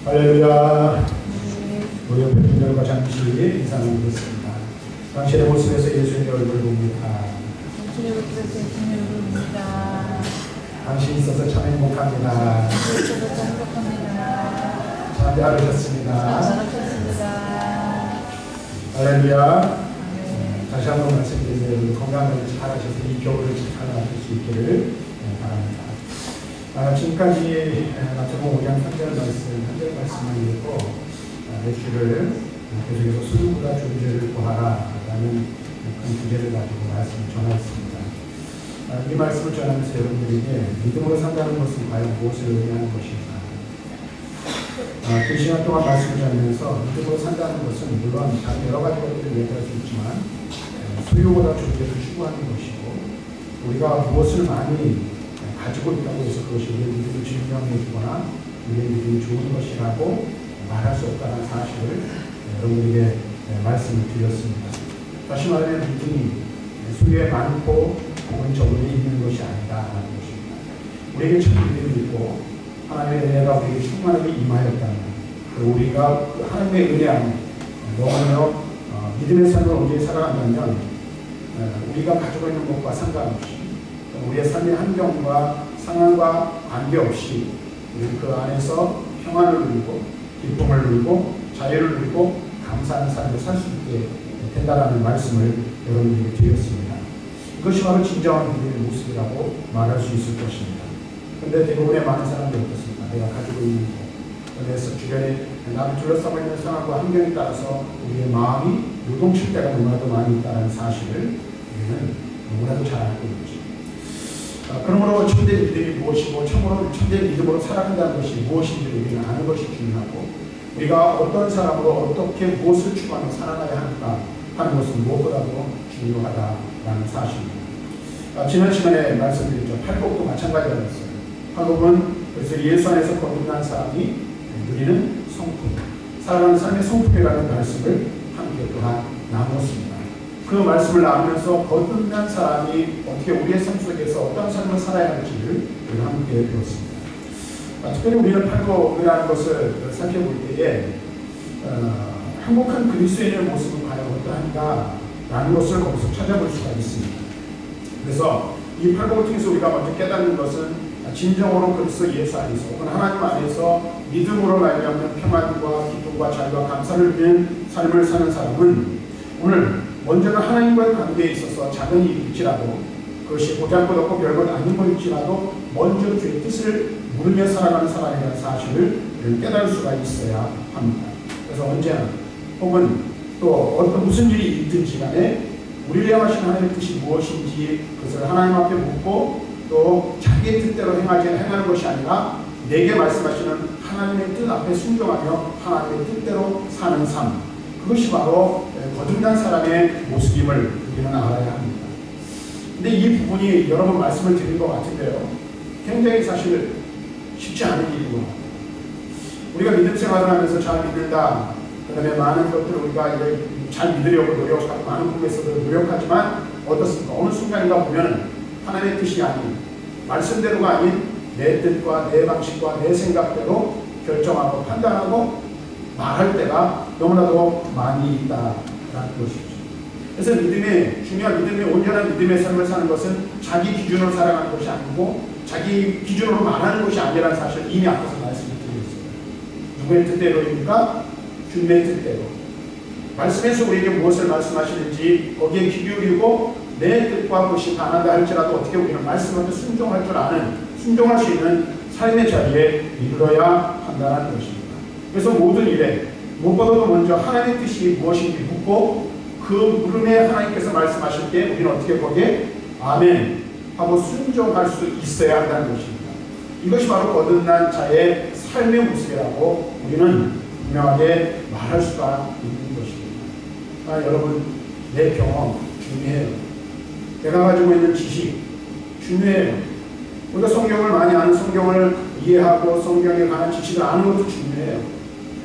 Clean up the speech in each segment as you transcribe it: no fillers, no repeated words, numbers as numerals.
할렐루야. 우리 옆에 분들과 잠시 인사를 드렸습니다. 당신의 모습에서 예수님의 얼굴을 봅니다. 당신의 모습에서 예수님의 얼굴을 봅니다. 당신이 있어서 참 행복합니다. 있어서 참 행복합니다. 참 잘하셨습니다. 잘하셨습니다. 할렐루야. 다시 한번 말씀드리세요. 여러분 건강을 잘하셔서 이 겨울을 잘 나실 수 있기를 바랍니다. 지금까지 마태복음 5장 3절 말씀만 읽고 몇 주를 계속해서 수능보다 존재를 구하라 라는 큰 주제를 가지고 말씀을 전하였습니다. 이 말씀을 전하면서 여러분들에게 믿음으로 산다는 것은 과연 무엇을 의미하는 것인가? 그 시간 동안 말씀을 전하면서 믿음으로 산다는 것은 물론 여러 가지 것들을 얘기할 수 있지만 소유보다 존재를 추구하는 것이고 우리가 무엇을 많이 가지고 있다고 해서 그것이 우리의 믿음을 증명해 주거나 우리의 믿음이 좋은 것이라고 말할 수 없다는 사실을 여러분에게 말씀을 드렸습니다. 다시 말하면 믿음이 소유에 많고 혹은 적은에 있는 것이 아니다라는 것입니다. 우리에게 참 믿음이 있고 하나님의 은혜가 우리에게 충만하게 임하였다면 우리가 하나님의 은혜 안에 너무나 믿음의 삶을 온전히 살아간다면 우리가 가지고 있는 것과 상관없이 우리의 삶의 환경과 상황과 관계없이 우리는 그 안에서 평안을 누리고 기쁨을 누리고 자유를 누리고 감사하는 삶을 살 수 있게 된다라는 말씀을 여러분에게 드렸습니다. 이것이 바로 진정한 믿음의 모습이라고 말할 수 있을 것입니다. 그런데 대부분의 많은 사람들이 어떻습니까? 내가 가지고 있는 것, 내 주변에 나를 둘러싸고 있는 상황과 환경에 따라서 우리의 마음이 요동칠 때가 너무나도 많이 있다는 사실을 우리는 너무나도 잘 알고 있죠. 그러므로 참된 믿음이 무엇이고 참으로 참된 믿음으로 살아간다는 것이 무엇인지 우리는 아는 것이 중요하고 우리가 어떤 사람으로 어떻게 무엇을 추구하며 살아가야 하는가 하는 것은 무엇보다도 중요하다라는 사실입니다. 지난 시간에 말씀드렸죠. 팔복도 마찬가지였어요. 팔복은 그래서 예수 안에서 거듭난 사람이 누리는 성품, 살아가는 삶의 성품이라는 말씀을 함께 또한 나누었습니다. 그 말씀을 나누면서 거듭난 사람이 어떻게 우리의 삶 속에서 어떤 삶을 살아야 할지를 함께 배웠습니다. 특별히 우리는 팔복이라는 것을 살펴볼 때에 행복한 그리스도인의 모습은 과연 어떠한가라는 것을 거기서 찾아볼 수가 있습니다. 그래서 이 팔복을 통해서 우리가 먼저 깨닫는 것은 진정으로 그리스도 예수 안에서 혹은 하나님 안에서 믿음으로 말미암는 평안과 기쁨과 자유와 감사를 누리는 삶을 사는 사람은 오늘 먼저는 하나님과의 관계에 있어서 작은 일일지라도 그것이 보잘것없고 별것 아닌 것일지라도 먼저 주의 뜻을 물으며 살아가는 사람이라는 사실을 깨달을 수가 있어야 합니다. 그래서 언제나 혹은 또 어떤 무슨 일이 있든지 간에 우리를 향하신 하나님의 뜻이 무엇인지 그것을 하나님 앞에 묻고 또 자기의 뜻대로 행하는 것이 아니라 내게 말씀하시는 하나님의 뜻 앞에 순종하며 하나님의 뜻대로 사는 삶, 그것이 바로 거듭난 사람의 모습임을 우리는 알아야 합니다. 근데 이 부분이 여러 번 말씀을 드린 것 같은데요, 굉장히 사실 쉽지 않은 일이고 우리가 믿음 생활을 하면서 잘 믿는다, 그 다음에 많은 것들을 우리가 잘 믿으려고 노력하고 많은 부분에서도 노력하지만 어떻습니까? 어느 순간인가 보면 하나님의 뜻이 아닌 말씀대로가 아닌 내 뜻과 내 방식과 내 생각대로 결정하고 판단하고 말할 때가 너무나도 많이 있다라는 것이죠. 그래서 믿음의 중요한 믿음의 온전한 믿음의 삶을 사는 것은 자기 기준으로 살아가는 것이 아니고 자기 기준으로 말하는 것이 아니라는 사실을 이미 앞서서 말씀을 드렸습니다. 누구의 뜻대로입니까? 주님의 뜻대로. 말씀에서 우리에게 무엇을 말씀하시는지 거기에 귀 기울이고 내 뜻과 그것이 반한다 할지라도 어떻게 우리는 말씀한테 순종할 줄 아는, 순종할 수 있는 삶의 자리에 이르러야 한다는 것입니다. 그래서 모든 일에 무엇보다도 먼저 하나님의 뜻이 무엇인지 묻고 그 물음에 하나님께서 말씀하실 때 우리는 어떻게 거기에 아멘 하고 순종할 수 있어야 한다는 것입니다. 이것이 바로 거듭난 자의 삶의 모습이라고 우리는 분명하게 말할 수가 있는 것입니다. 여러분, 내 경험 중요해요. 내가 가지고 있는 지식 중요해요. 우리가 성경을 많이 아는, 성경을 이해하고 성경에 관한 지식을 아는 것도 중요해요.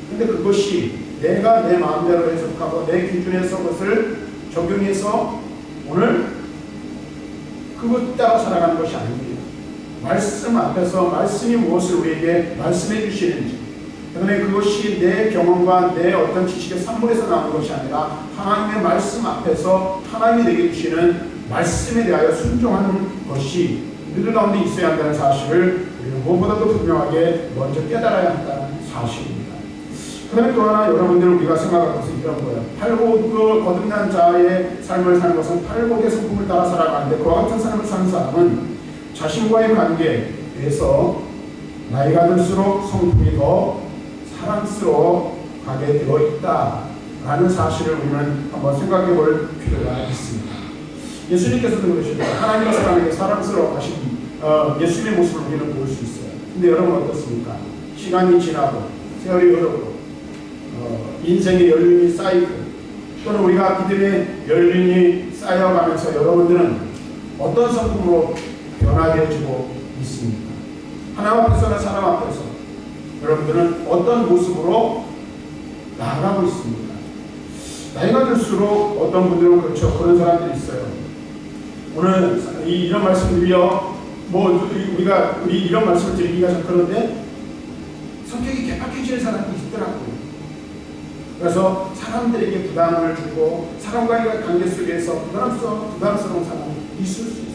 근데 그것이 내가 내 마음대로 해석하고 내 기준에서 그것을 적용해서 오늘 그것 따라 살아가는 것이 아닙니다. 말씀 앞에서 말씀이 무엇을 우리에게 말씀해 주시는지, 그다음에 그것이 내 경험과 내 어떤 지식의 산물에서 나오는 것이 아니라 하나님의 말씀 앞에서 하나님이 내게 주시는 말씀에 대하여 순종하는 것이 우리들 가운데 있어야 한다는 사실을 우리는 무엇보다도 분명하게 먼저 깨달아야 한다는 사실입니다. 그 다음에 또 하나 여러분들 우리가 생각할 것은 이런 거예요. 팔복을 거듭난 자의 삶을 사는 것은 팔복의 성품을 따라 살아가는데 그와 같은 삶을 사는 사람은 자신과의 관계에서 나이가 들수록 성품이 더 사랑스러워 가게 되어 있다라는 사실을 우리는 한번 생각해 볼 필요가 있습니다. 예수님께서도 그러시죠. 하나님과 사람에게 사랑스러워 하신 예수님의 모습을 우리는 볼 수 있어요. 근데 여러분 어떻습니까? 시간이 지나고 세월이 흐르고 인생의 연륜이 쌓이고 또는 우리가 믿음의 연륜이 쌓여가면서 여러분들은 어떤 성품으로 변화되어지고 있습니까? 하나님 앞에서나 사람 앞에서 여러분들은 어떤 모습으로 나아가고 있습니까? 나이가 들수록 어떤 분들은 그렇죠. 그런 사람들이 있어요. 오늘 이런 말씀드려 우리가 이런 말씀을 드리기가 좀 그런데 성격이 개박해지는 사람이 있더라고요. 그래서 사람들에게 부담을 주고 사람과의 관계 속에서 부담스러운 사람이 있을 수 있어요.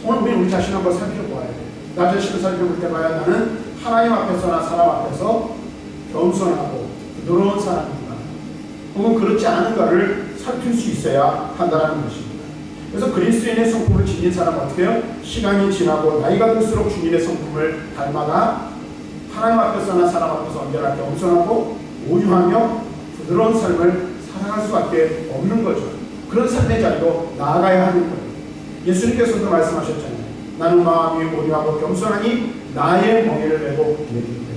오늘 우리 자신 한번 살펴봐야 돼요. 나 자신을 살펴볼 때 봐야 나는 하나님 앞에서나 사람 앞에서 겸손하고 부드러운 사람인가 혹은 그렇지 않은가를 살필 수 있어야 한다는 것입니다. 그래서 그리스도인의 성품을 지닌 사람은 어떻게 해요? 시간이 지나고 나이가 들수록 주님의 성품을 닮아가 하나님 앞에서나 사람 앞에서 언제나 겸손하고 온유하며 부드러운 삶을 살아갈 수밖에 없는 거죠. 그런 삶의 자리로 나아가야 하는 거예요. 예수님께서도 말씀하셨잖아요. 나는 마음이 온유하고 겸손하니 나의 멍에를 메고 기대기 때문에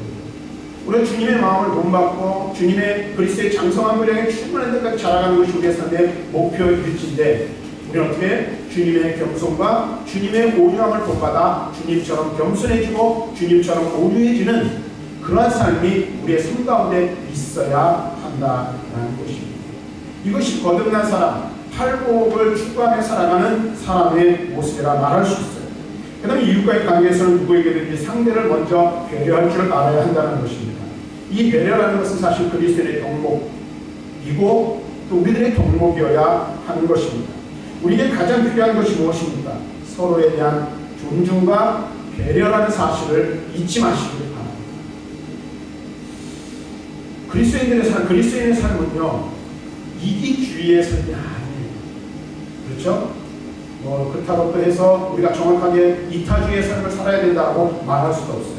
우리가 주님의 마음을 본받고 주님의 그리스도의 장성한 분량에 충분한 데까지 자라가는 것이 우리의 삶의 목표일진데 우리는 어떻게 주님의 겸손과 주님의 온유함을 본받아 주님처럼 겸손해지고 주님처럼 온유해지는 그러한 삶이 우리의 삶 가운데 있어야 한다는 것입니다. 이것이 거듭난 사람, 팔복을 추구하며 살아가는 사람의 모습이라 말할 수 있어요. 그 다음에 이웃과의 관계에서는 누구에게든지 상대를 먼저 배려할 줄 알아야 한다는 것입니다. 이 배려라는 것은 사실 그리스도의 덕목이고 또 우리들의 덕목이어야 하는 것입니다. 우리에게 가장 필요한 것이 무엇입니까? 서로에 대한 존중과 배려라는 사실을 잊지 마시길 바랍니다. 그리스도인의 삶은요, 이기주의의 삶이 아니에요. 그렇죠? 그렇다고 또 해서 우리가 정확하게 이타주의의 삶을 살아야 된다고 말할 수도 없어요.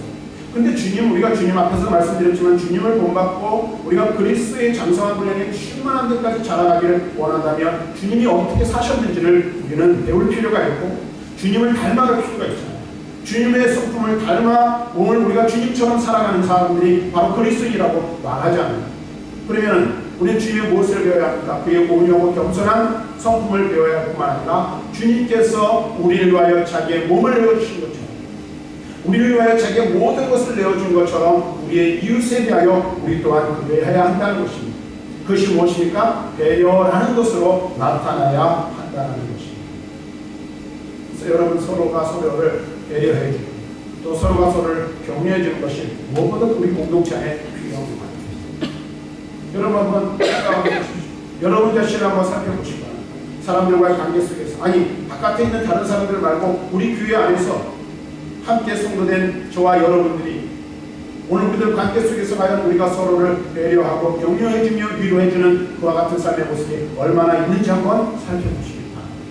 근데 우리가 주님 앞에서 말씀드렸지만 주님을 본받고 우리가 그리스도의 장성한 분량에 충만한 데까지 자라가기를 원한다면 주님이 어떻게 사셨는지를 우리는 배울 필요가 있고 주님을 닮아갈 필요가 있잖아요. 주님의 성품을 닮아 오늘 우리가 주님처럼 살아가는 사람들이 바로 그리스도인이라고 말하잖아요. 그러면 우리는 주님의 무엇을 배워야 합니까? 그의 온유하고 겸손한 성품을 배워야 할 뿐만 아니라 주님께서 우리를 위하여 자기의 몸을 내어주신 것처럼 우리를 위하여 자기의 모든 것을 내어준 것처럼 우리의 이웃에 대하여 우리 또한 그래야 한다는 것입니다. 그것이 무엇입니까? 배려라는 것으로 나타나야 한다는 것입니다. 그래서 여러분 서로가 서로를 배려해주고 또 서로가 서로를 격려해주는 것이 무엇보다 우리 공동체 안에 필요한 것 같아요. 여러분 한번 생각해 보십시오. 여러분 자신을 한번 살펴보시기 바랍니다. 사람들과의 관계 속에서 바깥에 있는 다른 사람들 말고 우리 교회 안에서 함께 성도된 저와 여러분들이 오늘 그들 관계 속에서 과연 우리가 서로를 배려하고 격려해주며 위로해주는 그와 같은 삶의 모습이 얼마나 있는지 한번 살펴보시기 바랍니다.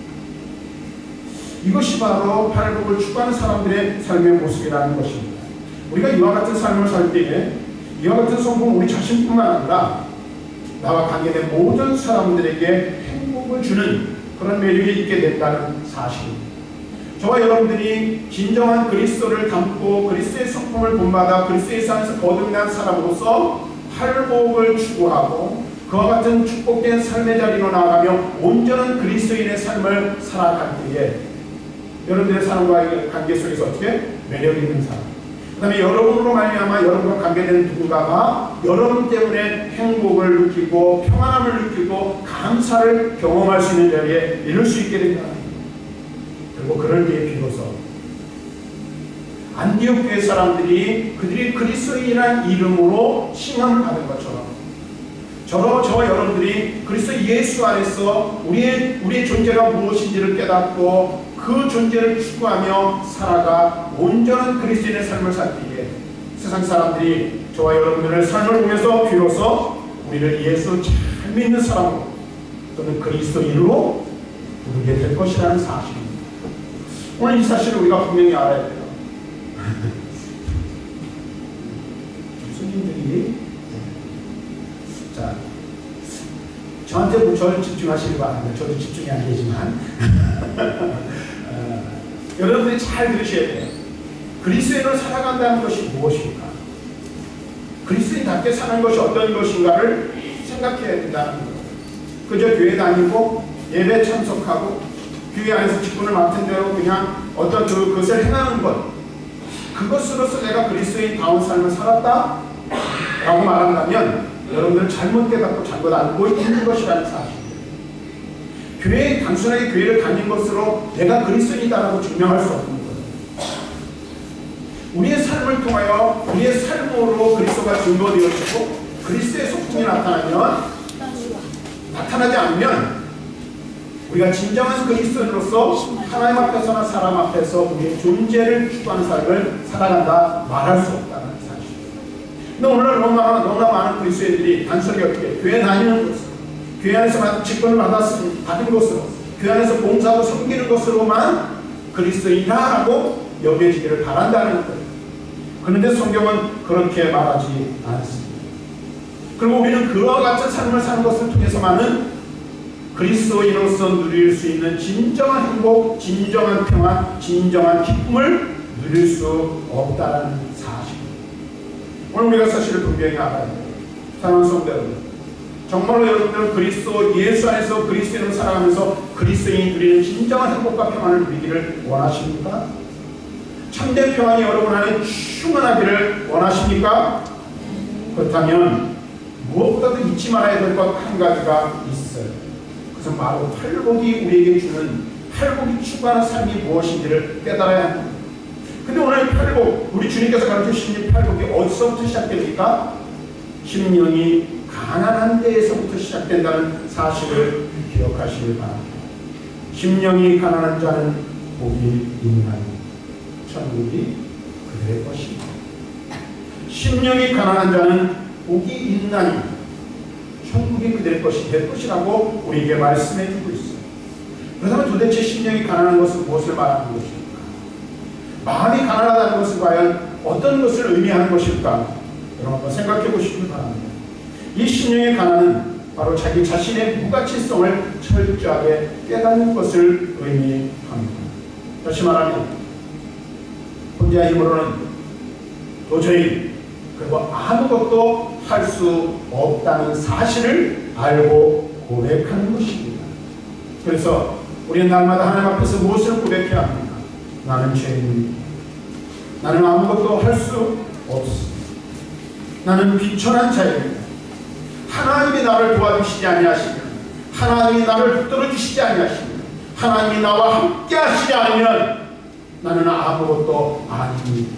이것이 바로 팔복을 추구하는 사람들의 삶의 모습이라는 것입니다. 우리가 이와 같은 삶을 살 때에 이와 같은 성품 우리 자신뿐만 아니라 나와 관계된 모든 사람들에게 행복을 주는 그런 매력이 있게 된다는 사실입니다. 저와 여러분들이 진정한 그리스도를 담고 그리스도의 성품을 본받아 그리스도의 삶에서 거듭난 사람으로서 팔복을 추구하고 그와 같은 축복된 삶의 자리로 나아가며 온전한 그리스도인의 삶을 살아갈 때에 여러분들의 사람과의 관계 속에서 어떻게 매력 있는 사람, 그 다음에 여러분으로 말미암아 여러분과 관계되는 누군가가 여러분 때문에 행복을 느끼고 평안함을 느끼고 감사를 경험할 수 있는 자리에 이룰 수 있게 된다. 그리고 그럴 때에 비로소 안디옥 교회 사람들이 그들이 그리스도인이라는 이름으로 칭함을 받은 것처럼 저와 여러분들이 그리스도 예수 안에서 우리의 존재가 무엇인지를 깨닫고 그 존재를 추구하며 살아가 온전한 그리스도인의 삶을 살기에 세상 사람들이 저와 여러분들의 삶을 보면서 비로소 우리를 예수 잘 믿는 사람으로 또는 그리스도인으로 부르게 될 것이라는 사실입니다. 오늘 이 사실을 우리가 분명히 알아야 돼요. 스님들이 자 저한테 저를 집중하시기 바랍니다. 저도 집중이 안 되지만 여러분들이 잘 들으셔야 돼요. 그리스도인으로 살아간다는 것이 무엇일까? 그리스도인답게 사는 것이 어떤 것인가를 생각해야 된다는 거예요. 그저 교회 다니고 예배 참석하고 교회 안에서 직분을 맡은 대로 그냥 어떤 그것을 행하는 것, 그것으로서 내가 그리스도인다운 삶을 살았다 라고 말한다면 여러분들은 잘못 깨닫고 잘못 알고 있는 것이라는 사실이에요. 단순하게 교회를 다닌 것으로 내가 그리스도인이다라고 증명할 수 없는 거예요. 우리의 삶을 통하여 우리의 삶으로 그리스도가 증거되어지고 그리스도의 소품이 나타나지 않으면 우리가 진정한 그리스도인으로서 하나님 앞에서나 사람 앞에서 우리의 존재를 추구하는 삶을 살아간다 말할 수 없다는 사실이에요. 근데 오늘날 너무나 많은 그리스도인들이 단순하게 어떻게 교회 다니는 것으로, 교회 안에서 직분을 받은 것으로, 교회 안에서 봉사하고 섬기는 것으로만 그리스도인이라고 여겨지기를 바란다는 거예요. 그런데 성경은 그렇게 말하지 않습니다. 그리고 우리는 그와 같은 삶을 사는 것을 통해서만은 그리스도인으로서 누릴 수 있는 진정한 행복, 진정한 평안, 진정한 기쁨을 누릴 수 없다는 사실입니다. 오늘 우리가 사실을 분명히 알아야 돼요. 사랑하는 성도 여러분, 정말로 여러분들은 그리스도 예수 안에서 그리스도인으로 살아가면서 그리스도인이 누리는 진정한 행복과 평안을 누리기를 원하십니까? 참된 평안이 여러분 안에 충만하기를 원하십니까? 그렇다면 무엇보다도 잊지 말아야 될 것 한 가지가 있어요. 그것은 바로 팔복이 우리에게 주는, 팔복이 추구하는 삶이 무엇인지를 깨달아야 합니다. 근데 오늘 팔복, 우리 주님께서 가르치신 이 팔복이 어디서부터 시작됩니까? 심령이 가난한 데에서부터 시작된다는 사실을 기억하시길 바랍니다. 심령이 가난한 자는 복이 있나니 천국이 그들의 것입니다. 심령이 가난한 자는 복이 있나니 천국이 그들의 것이 될 것이라고 우리에게 말씀해 주고 있어요. 그렇다면 도대체 심령이 가난한 것은 무엇을 말하는 것일까? 마음이 가난하다는 것은 과연 어떤 것을 의미하는 것일까? 여러분 한번 생각해 보시기 바랍니다. 이 심령의 가난은 바로 자기 자신의 무가치성을 철저하게 깨닫는 것을 의미합니다. 다시 말하면 혼자의 힘으로는 도저히 그리고 아무것도 할 수 없다는 사실을 알고 고백하는 것입니다. 그래서 우리는 날마다 하나님 앞에서 무엇을 고백해야 합니까? 나는 죄인입니다. 나는 아무것도 할 수 없습니다. 나는 비천한 자입니다. 하나님이 나를 도와주시지 아니하시면, 하나님이 나를 붙들어주시지 아니하시면, 하나님이 나와 함께 하시지 않으면 나는 아무것도 아닙니다.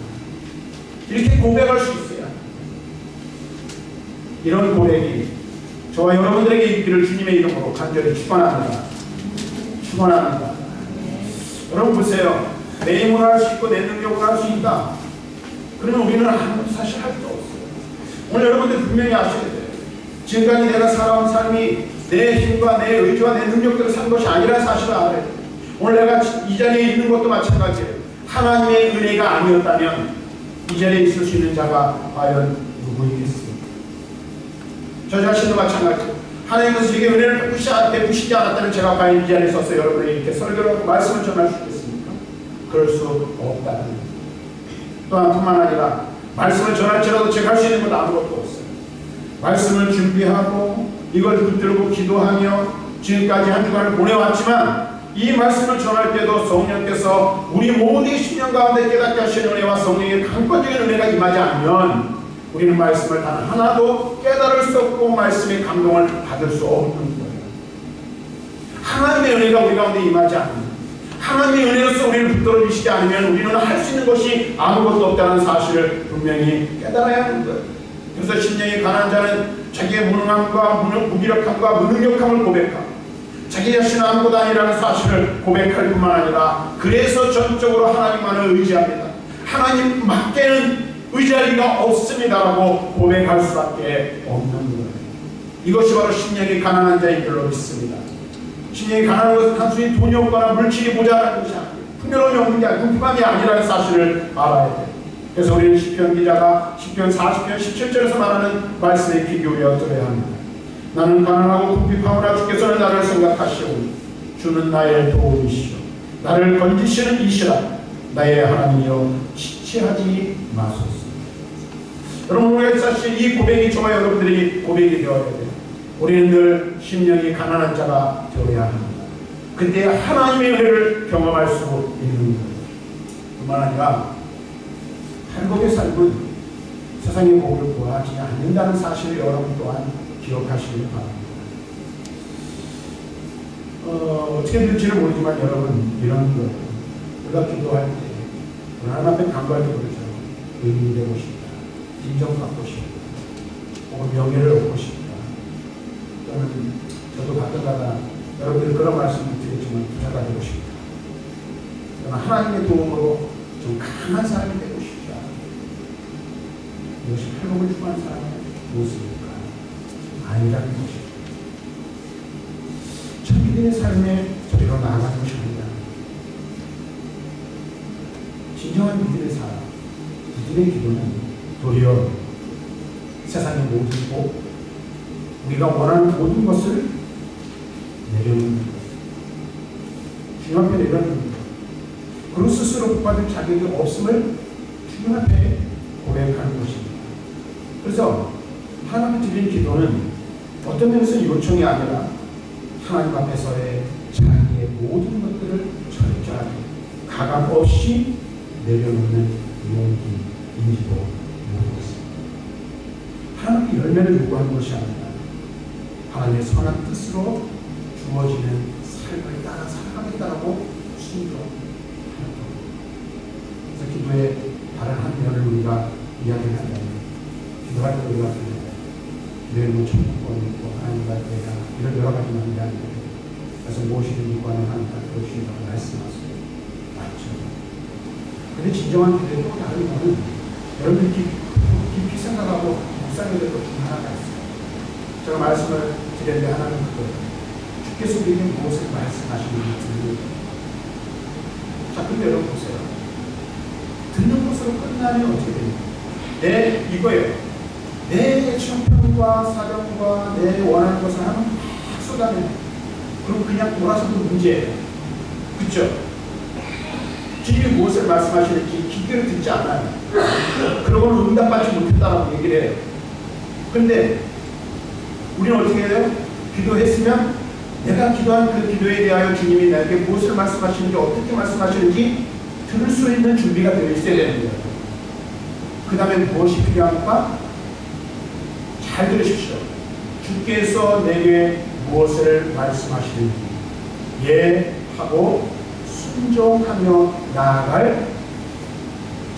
이렇게 고백할 수 있어요. 이런 고백이 저와 여러분들에게 있기를 주님의 이름으로 간절히 축원합니다. 축원합니다. 여러분 보세요. 내 힘으로 할 수 있고 내 능력으로 할 수 있다. 그러면 우리는 아무것도 사실 할 수 없어요. 오늘 여러분들 분명히 아셔야 돼요. 지금까지 내가 살아온 삶이 내 힘과 내 의지와 내 능력대로 산 것이 아니라는 사실을 알아야 돼요. 오늘 내가 이 자리에 있는 것도 마찬가지예요. 하나님의 은혜가 아니었다면 이 자리에 있을 수 있는 자가 과연 누구이겠습니까? 저 자신도 마찬가지예요. 하나님께서 제게 은혜를 베푸시지 않았다면 제가 과연 이 자리에 서서 여러분에게 이렇게 설교를 하고 말씀을 전할 수 있겠습니까? 그럴 수 없다는 거예요. 또한 뿐만 아니라 말씀을 전할지라도 제가 할 수 있는 건 아무것도 없어요. 말씀을 준비하고 이걸 붙들고 기도하며 지금까지 한 주간을 보내왔지만 이 말씀을 전할 때도 성령께서 우리 모두의 심령 가운데 깨닫게 하시는 은혜와 성령의 강권적인 은혜가 임하지 않으면 우리는 말씀을 단 하나도 깨달을 수 없고 말씀의 감동을 받을 수 없는 거예요. 하나님의 은혜가 우리 가운데 임하지 않으면, 하나님의 은혜로서 우리를 붙들어 주시지 않으면 우리는 할 수 있는 것이 아무것도 없다는 사실을 분명히 깨달아야 하는 거예요. 그래서 심령이 가난한 자는 자기의 무능함과 무기력함과 무능력함을 고백하고 자기 자신은 아무것도 아니라는 사실을 고백할 뿐만 아니라 그래서 전적으로 하나님만을 의지합니다. 하나님 밖에는 의지할 리가 없습니다라고 고백할 수밖에 없는 거예요. 이것이 바로 심령이 가난한 자인 줄로 믿습니다. 심령이 가난한 것은 단순히 돈이 없거나 물질이 모자라는 것이 아니에요. 풍요로움이 없는 게 아니고 궁핍함이 아니라는 사실을 알아야 돼요. 그래서 우리는 시편 기자가 시편 40편 17절에서 말하는 말씀에 귀 기울여 들어야 합니다. 나는 가난하고 궁핍하오나 주께서는 나를 생각하시오니 주는 나의 도움이시오. 나를 건지시는 이시라. 나의 하나님이여 지체하지 마소서. 여러분, 우리가 사실 이 고백이 저와 여러분들이 고백이 되어야 돼요. 우리는 늘 심령이 가난한 자가 되어야 합니다. 그때 하나님의 은혜를 경험할 수 있는 거예요. 뿐만 아니라 행복의 삶은 세상의 복을 구하지 않는다는 사실을 여러분 또한 기억하시길 바랍니다. 어떻게 될지는 모르지만 여러분, 이런 거 우리가 기도할 때 하나님 앞에 간구할 때 그러죠. 의인이 되고 싶다, 인정받고 싶다, 혹은 명예를 얻고 싶다. 또는 저도 가끔가다 여러분들 그런 말씀을 드리지만 부자가 되고 싶다. 또는 하나님의 도움으로 좀 강한 사람이 되고 싶다. 이것이 회복을 추구하는 사람의 모습일까? 아니라는 것입니다. 참 믿음의 삶에 저리로 나아가는 것이 아니다. 진정한 믿음의 삶, 믿음의 기도는 도리어 세상의 모든 복, 우리가 원하는 모든 것을 내려놓는 것, 주님 앞에 내려놓는 것, 그리고 스스로 복받을 자격이 없음을 주님 앞에 고백하는 것입니다. 그래서 하나님 드리는 기도는 어떤 면에서 요청이 아니라 하나님 앞에서의 자기의 모든 것들을 철저하게 가감 없이 내려놓는 용기인지도 모르겠습니다. 하나님의 열매를 요구하는 것이 아니라 하나님의 선한 뜻으로 주어지는 삶을 따라 살아가겠다라고 순종하는 겁니다. 그래서 기도의 다른 한 면을 우리가 이야기한다면 기도할 때 우리가 기도에 뭐 천국권이 있고 하나님과 내가 이런 여러 가지 말이 아니에요. 그래서 무엇이든지 구하는 하나님과 그러시라고 말씀하세요. 맞죠? 근데 진정한 기도의 또 다른 거는 여러분이 깊이 생각하고 묵상해야 될 것 중에 하나가 있어요. 제가 말씀을 드렸는데 하나는 그거예요. 주께서 우리에게 무엇을 말씀하시는지 자, 근데 여러분 보세요. 듣는 것으로 끝나면 어떻게 됩니까? 이거예요. 내 형편과 사정과 내 원하는 것을 하면 막 쏟아내. 그럼 그냥 돌아서도 문제예요. 그렇죠? 주님이 무엇을 말씀하시는지 기대를 듣지 않아요. 그러고는 응답받지 못했다라고 얘기를 해요. 그런데 우리는 어떻게 해요? 기도했으면 내가 기도한 그 기도에 대하여 주님이 나에게 무엇을 말씀하시는지 어떻게 말씀하시는지 들을 수 있는 준비가 되어 있어야 되는 거예요. 그 다음에 무엇이 필요합니까? 잘 들으십시오. 주께서 내게 무엇을 말씀하시는지 예하고 순종하며 나아갈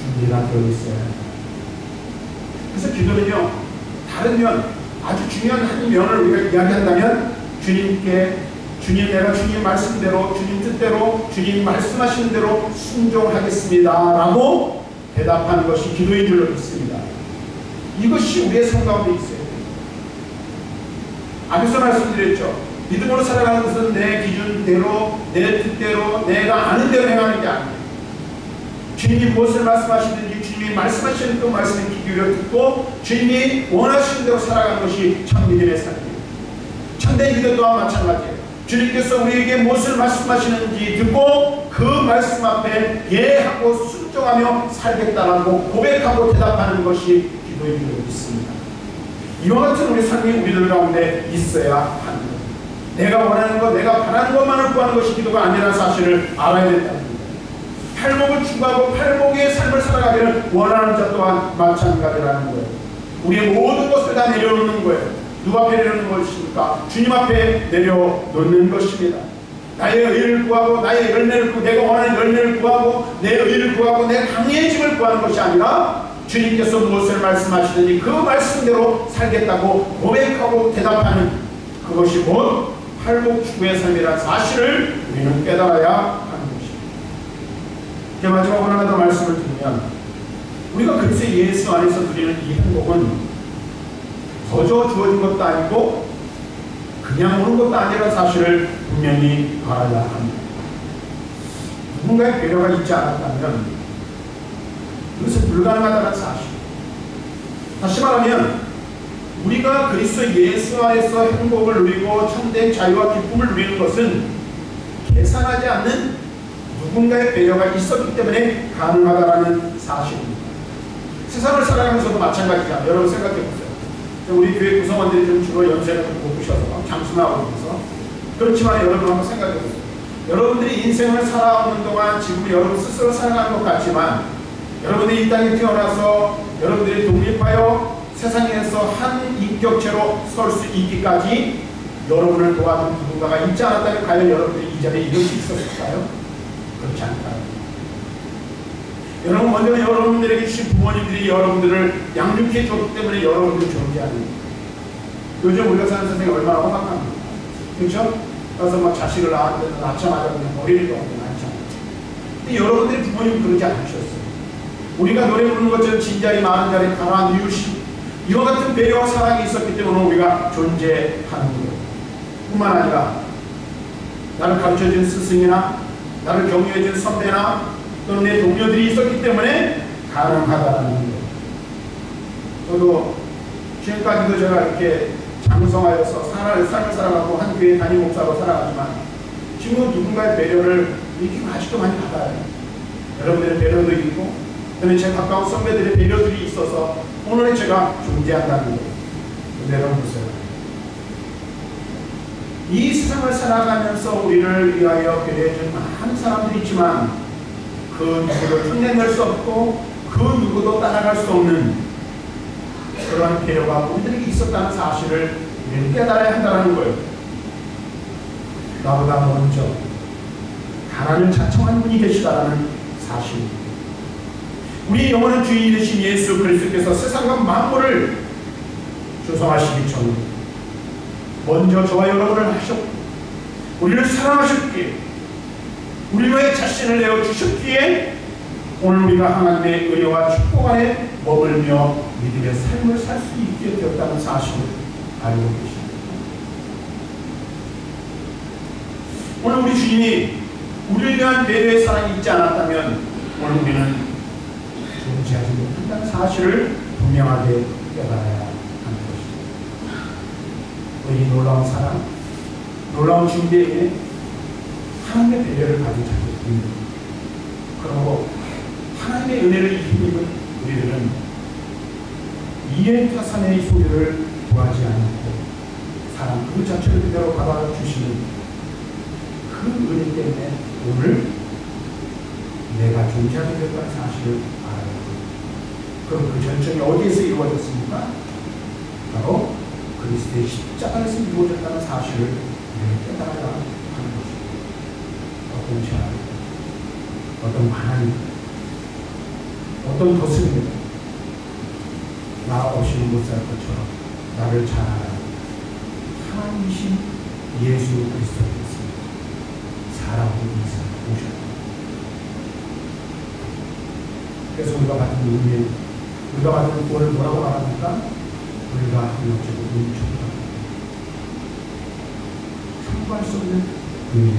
준비가 되어 있어야 합니다. 그래서 기도는요, 다른 면, 아주 중요한 한 면을 우리가 이야기한다면 주님께 내가 주님 말씀대로 주님 뜻대로 주님 말씀하시는 대로 순종하겠습니다 라고 대답하는 것이 기도인 줄로 믿습니다. 이것이 우리의 삶 가운데 있어요. 앞에서 말씀드렸죠. 믿음으로 살아가는 것은 내 기준대로 내 뜻대로 내가 아는 대로 행하는 게 아니에요. 주님이 무엇을 말씀하시든지 주님이 말씀하시는 그 말씀에 귀 기울여 듣고 주님이 원하시는 대로 살아가는 것이 참 믿음의 삶이에요. 참된 기도 또한 마찬가지예요. 주님께서 우리에게 무엇을 말씀하시는지 듣고 그 말씀 앞에 예하고 순종하며 살겠다라고 고백하고 대답하는 것이 기도인 줄 믿습니다. 이와 같은 우리 삶이 우리들 가운데 있어야 합니다. 내가 원하는 것, 내가 바라는 것만을 구하는 것이 기도가 아니라는 사실을 알아야 된다는 겁니다. 팔복을 추구하고 팔복의 삶을 살아가기를 원하는 자 또한 마찬가지라는 거예요. 우리의 모든 것을 다 내려놓는 거예요. 누가 앞에 내려놓는 것입니까? 주님 앞에 내려놓는 것입니다. 나의 의를 구하고 나의 열매를 구하고 내가 원하는 열매를 구하고 내 의를 구하고 내 강해짐을 구하는 것이 아니라 주님께서 무엇을 말씀하시든지 그 말씀대로 살겠다고 고백하고 대답하는 그것이 곧 팔복추구의 삶이라는 사실을 우리는 깨달아야 하는 것입니다. 이제 마지막으로 하나 더 말씀을 드리면 우리가 그리스도 예수 안에서 누리는 이 행복은 거저 주어진 것도 아니고 그냥 오는 것도 아니라는 사실을 분명히 알아야 합니다. 누군가의 배려가 있지 않았다면 그것은 불가능하다는 사실. 다시 말하면 우리가 그리스도 예수 안에서 행복을 누리고 참된 자유와 기쁨을 누리는 것은 계산하지 않는 누군가의 배려가 있었기 때문에 가능하다는 사실입니다. 세상을 살아가면서도 마찬가지입니다. 여러분 생각해 보세요. 우리 교회 구성원들이 좀 주로 연세가 좀 높으셔서 장수나고 있어서 그렇지만 여러분 한번 생각해 보세요. 여러분들이 인생을 살아오는 동안 지금 여러분 스스로 살아가는 것 같지만 여러분들이 이 땅에 태어나서 여러분들이 독립하여 세상에서 한 인격체로 설 수 있기까지 여러분을 도와준 누군가가 있지 않았다면 과연 여러분들이 이 자리에 이룰 수 있었을까요? 그렇지 않을까요? 여러분 먼저 여러분들에게 주신 부모님들이 여러분들을 양육해 줬기 때문에 여러분들이 존재하는 거예요. 요즘 우리가 사는 세상이 얼마나 험악합니까? 그렇죠? 그래서 막 자식을 낳자마자 그냥 버리는 경우도 많잖아요. 근데 여러분들이 부모님은 그러지 않으셨어요. 우리가 노래 부르는 것처럼 진자리 많은 자리 강한 이웃이 이와 같은 배려와 사랑이 있었기 때문에 우리가 존재하는 거예요. 뿐만 아니라 나를 가르쳐준 스승이나 나를 격려해준 선배나 또는 내 동료들이 있었기 때문에 가능하다는 거예요. 저도 지금까지도 제가 이렇게 장성하여서 삶을 살아가고 한 교회 담임 목사로 살아가지만 지금은 누군가의 배려를 이렇게 아직도 많이 받아요. 여러분들의 배려도 있고 그다음에 제 가까운 선배들의 배려들이 있어서 오늘 제가 존재한다는 거예요. 근데 여러분 보세요. 이 세상을 살아가면서 우리를 위하여 배려해준 많은 사람들이 있지만 그 누구도 흉내낼 수 없고 그 누구도 따라갈 수 없는 그러한 배려가 우리들에게 있었다는 사실을 우리는 깨달아야 한다는 거예요. 나보다 먼저 가난을 자청한 분이 계시다는 사실입니다. 우리 영원한 주인이 되신 예수 그리스도께서 세상과 만물을 조성하시기 전에 먼저 저와 여러분을 하셨고 우리를 사랑하셨기에 우리의 자신을 내어주셨기에 오늘 우리가 하나님의 은혜와 축복 안에 머물며 믿음의 삶을 살 수 있게 되었다는 사실을 알고 계십니다. 오늘 우리 주님이 우리를 위한 배려의 사랑이 있지 않았다면 오늘 우리는 존재하지 못한다는 사실을 분명하게 깨달아야 하는 것입니다. 우리 놀라운 사랑, 놀라운 준비에 하나님의 배려를 가진 자들입니다. 그리고 하나님의 은혜를 힘입은 우리들은 이해 타산의 소리를 구하지 않고 사랑 그 자체를 그대로 받아주시는 그 은혜 때문에 오늘 내가 존재하게 됐다는 사실을 알아야 합니다. 그럼 그 전쟁이 어디에서 이루어졌습니까? 바로 그리스도의 십자가에서 이루어졌다는 사실을 깨달아야 하는 것입니다. 어떤 제한, 어떤 반항, 어떤 거슬림, 나 없이는 못 살 것처럼 나를 잘 알아 하나님이신 예수 그리스도께서 사랑으로 오셨다. 그래서 우리가 받은 은혜, 우리가 받은 구원을 뭐라고 말합니까? 우리가 하나님께로 은총다. 평가할 수 없는 은혜.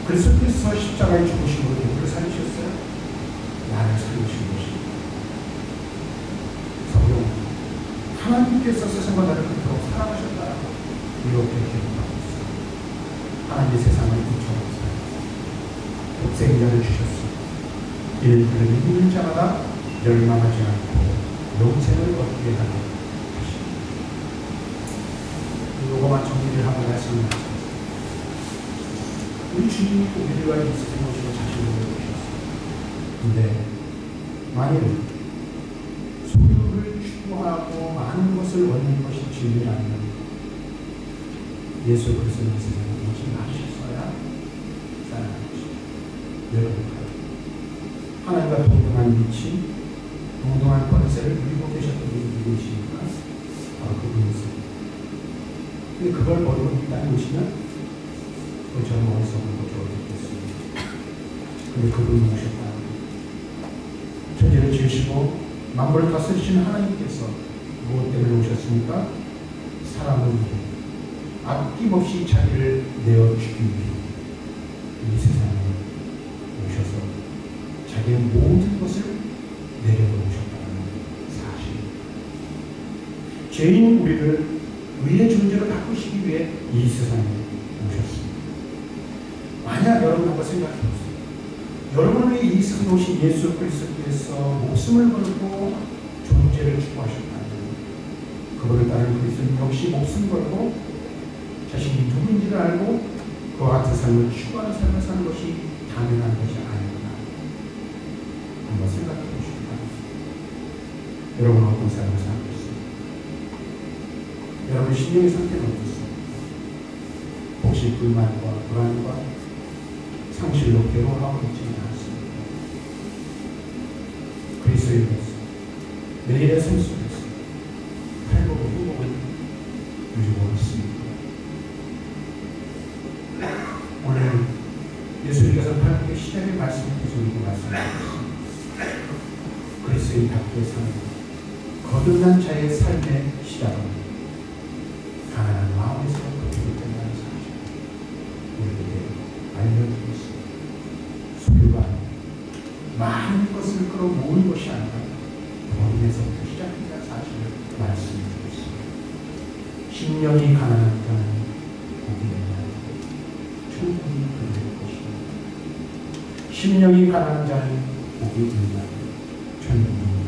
그리스도께서 십자가에 죽으심으로 누구를 살리셨어요? 나를 살리신 것입니다. 성령, 하나님께서 세상과 나를 그토록 사랑하셨다라고 이렇게 기록하고 있어요. 하나님의 세상을 구원하셨어요. 독생자를 주셨어요. 이는 그를 믿는 자마다 멸망하지 않고 영생을 얻게 하는 것입니다. 요거만 정리를 하고 말씀을 하겠습니다. 우리 주님이 우리와 이 세상에 오시고 자신을 보여주셨어요. 근데 만일 소유를 추구하고 많은 것을 얻는 것이 진리라면 예수 그리스도의 세상에 오지 마셨어야 살아가는 것입니다. 여러분, 하나님과 동등한 위치, 동등한 권세를 누리고 계셨던 분이 누구이십니까? 바로 그분이세요. 근데 그걸 버리고 이 땅에 오시면 그 저는 어리석은 거 좋아졌겠습니다. 근데 그분이 오셨다. 천지를 지으시고 만물을 다스리시는 하나님께서 무엇 때문에 오셨습니까? 사람을 위해 아낌없이 자기를 내어주기 위해 이 세상에 오셔서 자기의 모든 것을 내려놓으셨다는 사실. 죄인 우리를 의의 존재로 바꾸시기 위해 이 세상에 오셨습니다. 만약 여러분 한번 생각해 보세요. 여러분을 위해 이 세상에 오신 예수 그리스도께서 목숨을 걸고 존재를 추구하셨다면 그분을 따르는 그리스도는 역시 목숨 걸고 자신이 누구인지를 알고 그와 같은 삶을 추구하는 삶을 사는 것이 당연한 것이 아닌가 한번 생각해 보시기 바랍니다. 여러분은 어떤 삶을 살고 있습니까? 여러분 심령의 상태는 어떻습니까? 혹시 불만과 불안과 상실로 괴로워하고 있지는 않습니다. 그리스도의 모습, 매일의 삶 속에서 행복과 행복을 누리고 있습니다. 오늘 예수님께서 팔복의 시작의 말씀을 계속 말씀하셨습니다. 그리스도인답게 사는 거듭난 자의 삶의 시작은 가난한 마음에서부터 비롯된다는 사실 우리에게 알려주고 있습니다. 소유가 많은 것을 끌어모으는 것이 아니라 버림에서부터 시작된다는 사실을 말씀드리고 있습니다. 심령이 가난한 자는 복이 있나요? 천국이 그들의 것입니다. 심령이 가난한 자는 복이 있나요? 천국이